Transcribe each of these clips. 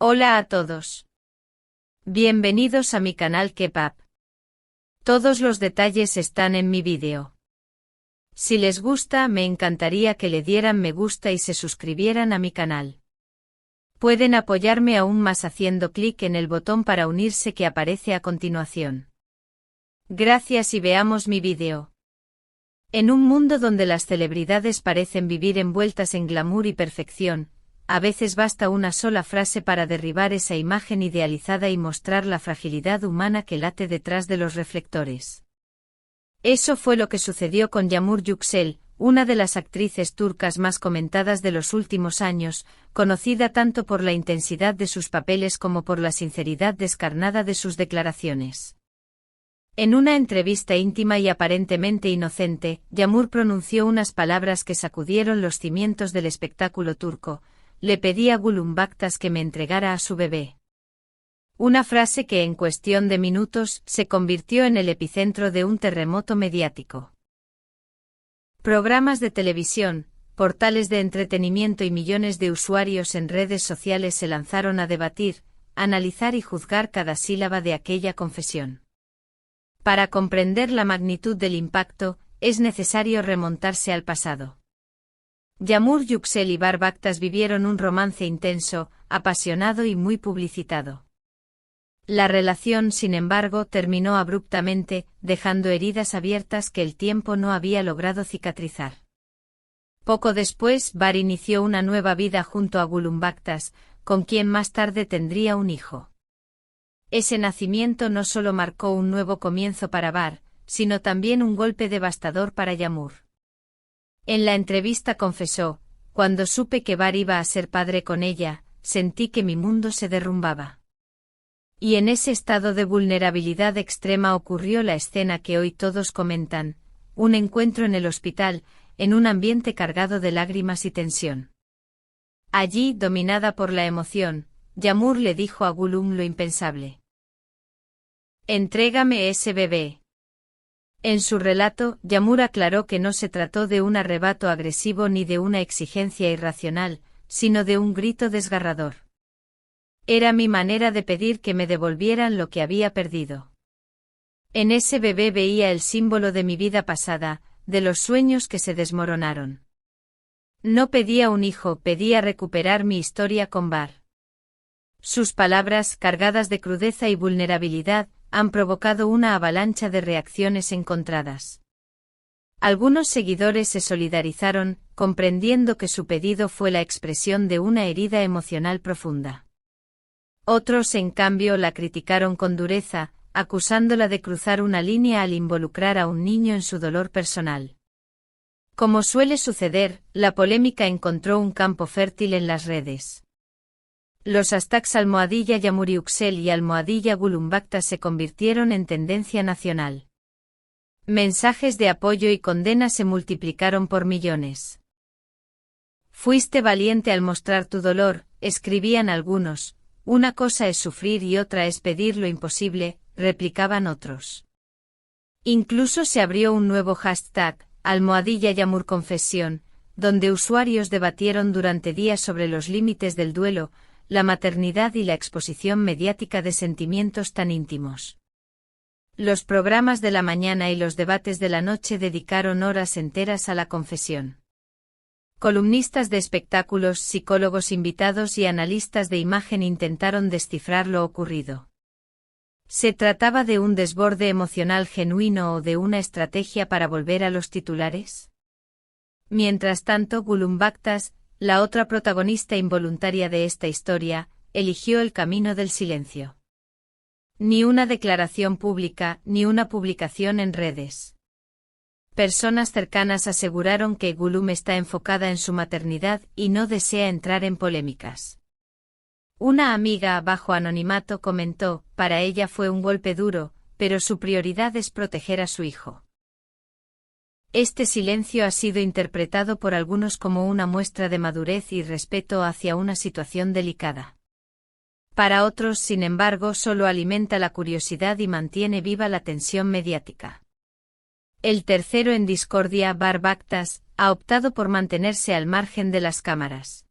Hola a todos. Bienvenidos a mi canal Kepap. Todos los detalles están en mi vídeo. Si les gusta, me encantaría que le dieran me gusta y se suscribieran a mi canal. Pueden apoyarme aún más haciendo clic en el botón para unirse que aparece a continuación. Gracias y veamos mi vídeo. En un mundo donde las celebridades parecen vivir envueltas en glamour y perfección, a veces basta una sola frase para derribar esa imagen idealizada y mostrar la fragilidad humana que late detrás de los reflectores. Eso fue lo que sucedió con Yağmur Yüksel, una de las actrices turcas más comentadas de los últimos años, conocida tanto por la intensidad de sus papeles como por la sinceridad descarnada de sus declaraciones. En una entrevista íntima y aparentemente inocente, Yağmur pronunció unas palabras que sacudieron los cimientos del espectáculo turco: le pedí a Gülüm Baktas que me entregara a su bebé. Una frase que en cuestión de minutos se convirtió en el epicentro de un terremoto mediático. Programas de televisión, portales de entretenimiento y millones de usuarios en redes sociales se lanzaron a debatir, analizar y juzgar cada sílaba de aquella confesión. Para comprender la magnitud del impacto, es necesario remontarse al pasado. Yağmur Yüksel y Bahar Baktas vivieron un romance intenso, apasionado y muy publicitado. La relación, sin embargo, terminó abruptamente, dejando heridas abiertas que el tiempo no había logrado cicatrizar. Poco después, Bahar inició una nueva vida junto a Gülüm Baktas, con quien más tarde tendría un hijo. Ese nacimiento no solo marcó un nuevo comienzo para Bahar, sino también un golpe devastador para Yağmur. En la entrevista confesó: cuando supe que Bahar iba a ser padre con ella, sentí que mi mundo se derrumbaba. Y en ese estado de vulnerabilidad extrema ocurrió la escena que hoy todos comentan: un encuentro en el hospital, en un ambiente cargado de lágrimas y tensión. Allí, dominada por la emoción, Yağmur le dijo a Gülüm lo impensable: «Entrégame ese bebé». En su relato, Yağmur aclaró que no se trató de un arrebato agresivo ni de una exigencia irracional, sino de un grito desgarrador. Era mi manera de pedir que me devolvieran lo que había perdido. En ese bebé veía el símbolo de mi vida pasada, de los sueños que se desmoronaron. No pedía un hijo, pedía recuperar mi historia con Bahar. Sus palabras, cargadas de crudeza y vulnerabilidad, han provocado una avalancha de reacciones encontradas. Algunos seguidores se solidarizaron, comprendiendo que su pedido fue la expresión de una herida emocional profunda. Otros, en cambio, la criticaron con dureza, acusándola de cruzar una línea al involucrar a un niño en su dolor personal. Como suele suceder, la polémica encontró un campo fértil en las redes. Los hashtags #Yağmur Yüksel y #Gülüm Baktas se convirtieron en tendencia nacional. Mensajes de apoyo y condena se multiplicaron por millones. Fuiste valiente al mostrar tu dolor, escribían algunos. Una cosa es sufrir y otra es pedir lo imposible, replicaban otros. Incluso se abrió un nuevo hashtag, #Yağmur Confesión, donde usuarios debatieron durante días sobre los límites del duelo, la maternidad y la exposición mediática de sentimientos tan íntimos. Los programas de la mañana y los debates de la noche dedicaron horas enteras a la confesión. Columnistas de espectáculos, psicólogos invitados y analistas de imagen intentaron descifrar lo ocurrido. ¿Se trataba de un desborde emocional genuino o de una estrategia para volver a los titulares? Mientras tanto, Gülüm Baktas, la otra protagonista involuntaria de esta historia, eligió el camino del silencio. Ni una declaración pública, ni una publicación en redes. Personas cercanas aseguraron que Gülüm está enfocada en su maternidad y no desea entrar en polémicas. Una amiga bajo anonimato comentó: para ella fue un golpe duro, pero su prioridad es proteger a su hijo. Este silencio ha sido interpretado por algunos como una muestra de madurez y respeto hacia una situación delicada. Para otros, sin embargo, solo alimenta la curiosidad y mantiene viva la tensión mediática. El tercero en discordia, Bahar Baktas, ha optado por mantenerse al margen de las cámaras.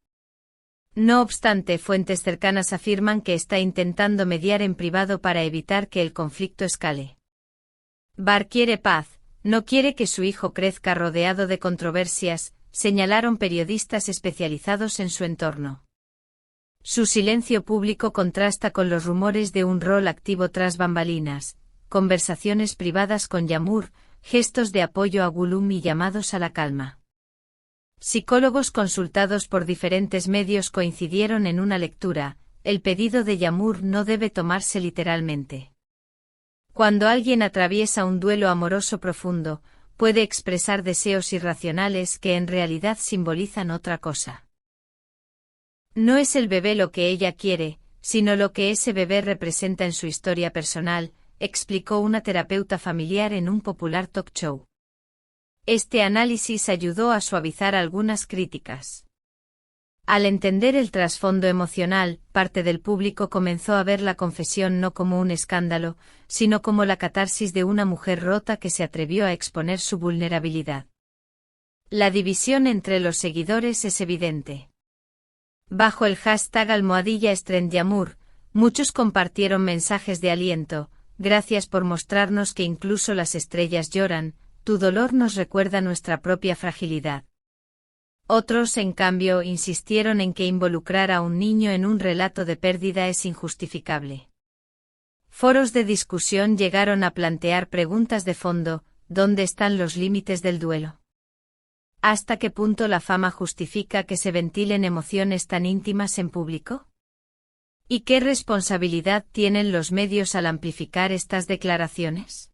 No obstante, fuentes cercanas afirman que está intentando mediar en privado para evitar que el conflicto escale. Bar quiere paz, no quiere que su hijo crezca rodeado de controversias, señalaron periodistas especializados en su entorno. Su silencio público contrasta con los rumores de un rol activo tras bambalinas, conversaciones privadas con Yağmur, gestos de apoyo a Gülüm y llamados a la calma. Psicólogos consultados por diferentes medios coincidieron en una lectura: el pedido de Yağmur no debe tomarse literalmente. Cuando alguien atraviesa un duelo amoroso profundo, puede expresar deseos irracionales que en realidad simbolizan otra cosa. No es el bebé lo que ella quiere, sino lo que ese bebé representa en su historia personal, explicó una terapeuta familiar en un popular talk show. Este análisis ayudó a suavizar algunas críticas. Al entender el trasfondo emocional, parte del público comenzó a ver la confesión no como un escándalo, sino como la catarsis de una mujer rota que se atrevió a exponer su vulnerabilidad. La división entre los seguidores es evidente. Bajo el hashtag #StrandYağmur, muchos compartieron mensajes de aliento: gracias por mostrarnos que incluso las estrellas lloran, tu dolor nos recuerda nuestra propia fragilidad. Otros, en cambio, insistieron en que involucrar a un niño en un relato de pérdida es injustificable. Foros de discusión llegaron a plantear preguntas de fondo: ¿dónde están los límites del duelo? ¿Hasta qué punto la fama justifica que se ventilen emociones tan íntimas en público? ¿Y qué responsabilidad tienen los medios al amplificar estas declaraciones?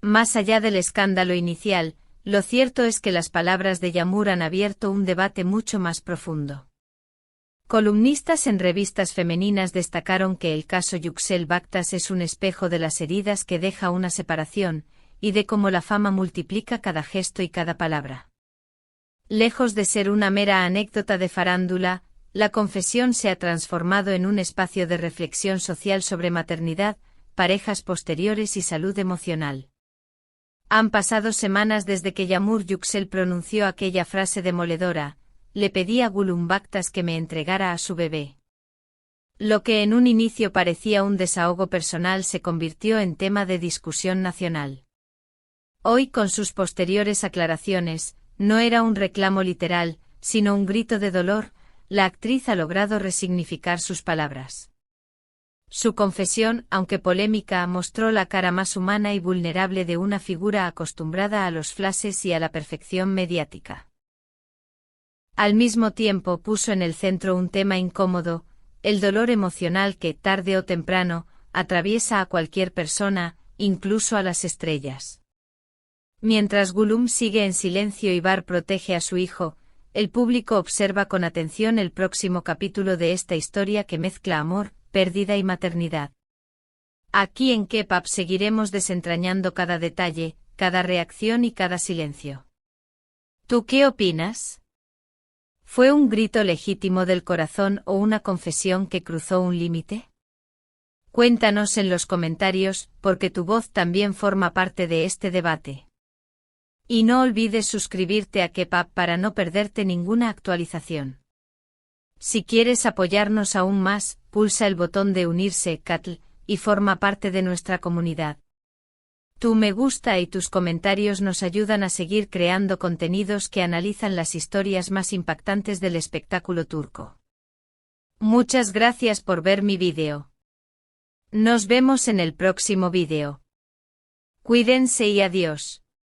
Más allá del escándalo inicial, lo cierto es que las palabras de Yağmur han abierto un debate mucho más profundo. Columnistas en revistas femeninas destacaron que el caso Yüksel Baktas es un espejo de las heridas que deja una separación, y de cómo la fama multiplica cada gesto y cada palabra. Lejos de ser una mera anécdota de farándula, la confesión se ha transformado en un espacio de reflexión social sobre maternidad, parejas posteriores y salud emocional. Han pasado semanas desde que Yağmur Yüksel pronunció aquella frase demoledora: le pedí a Gülüm Baktas que me entregara a su bebé. Lo que en un inicio parecía un desahogo personal se convirtió en tema de discusión nacional. Hoy, con sus posteriores aclaraciones, no era un reclamo literal, sino un grito de dolor. La actriz ha logrado resignificar sus palabras. Su confesión, aunque polémica, mostró la cara más humana y vulnerable de una figura acostumbrada a los flashes y a la perfección mediática. Al mismo tiempo puso en el centro un tema incómodo: el dolor emocional que, tarde o temprano, atraviesa a cualquier persona, incluso a las estrellas. Mientras Gülüm sigue en silencio y Bar protege a su hijo, el público observa con atención el próximo capítulo de esta historia que mezcla amor, pérdida y maternidad. Aquí en K-Pop seguiremos desentrañando cada detalle, cada reacción y cada silencio. ¿Tú qué opinas? ¿Fue un grito legítimo del corazón o una confesión que cruzó un límite? Cuéntanos en los comentarios, porque tu voz también forma parte de este debate. Y no olvides suscribirte a K-Pop para no perderte ninguna actualización. Si quieres apoyarnos aún más, pulsa el botón de unirse, Katl, y forma parte de nuestra comunidad. Tu me gusta y tus comentarios nos ayudan a seguir creando contenidos que analizan las historias más impactantes del espectáculo turco. Muchas gracias por ver mi vídeo. Nos vemos en el próximo vídeo. Cuídense y adiós.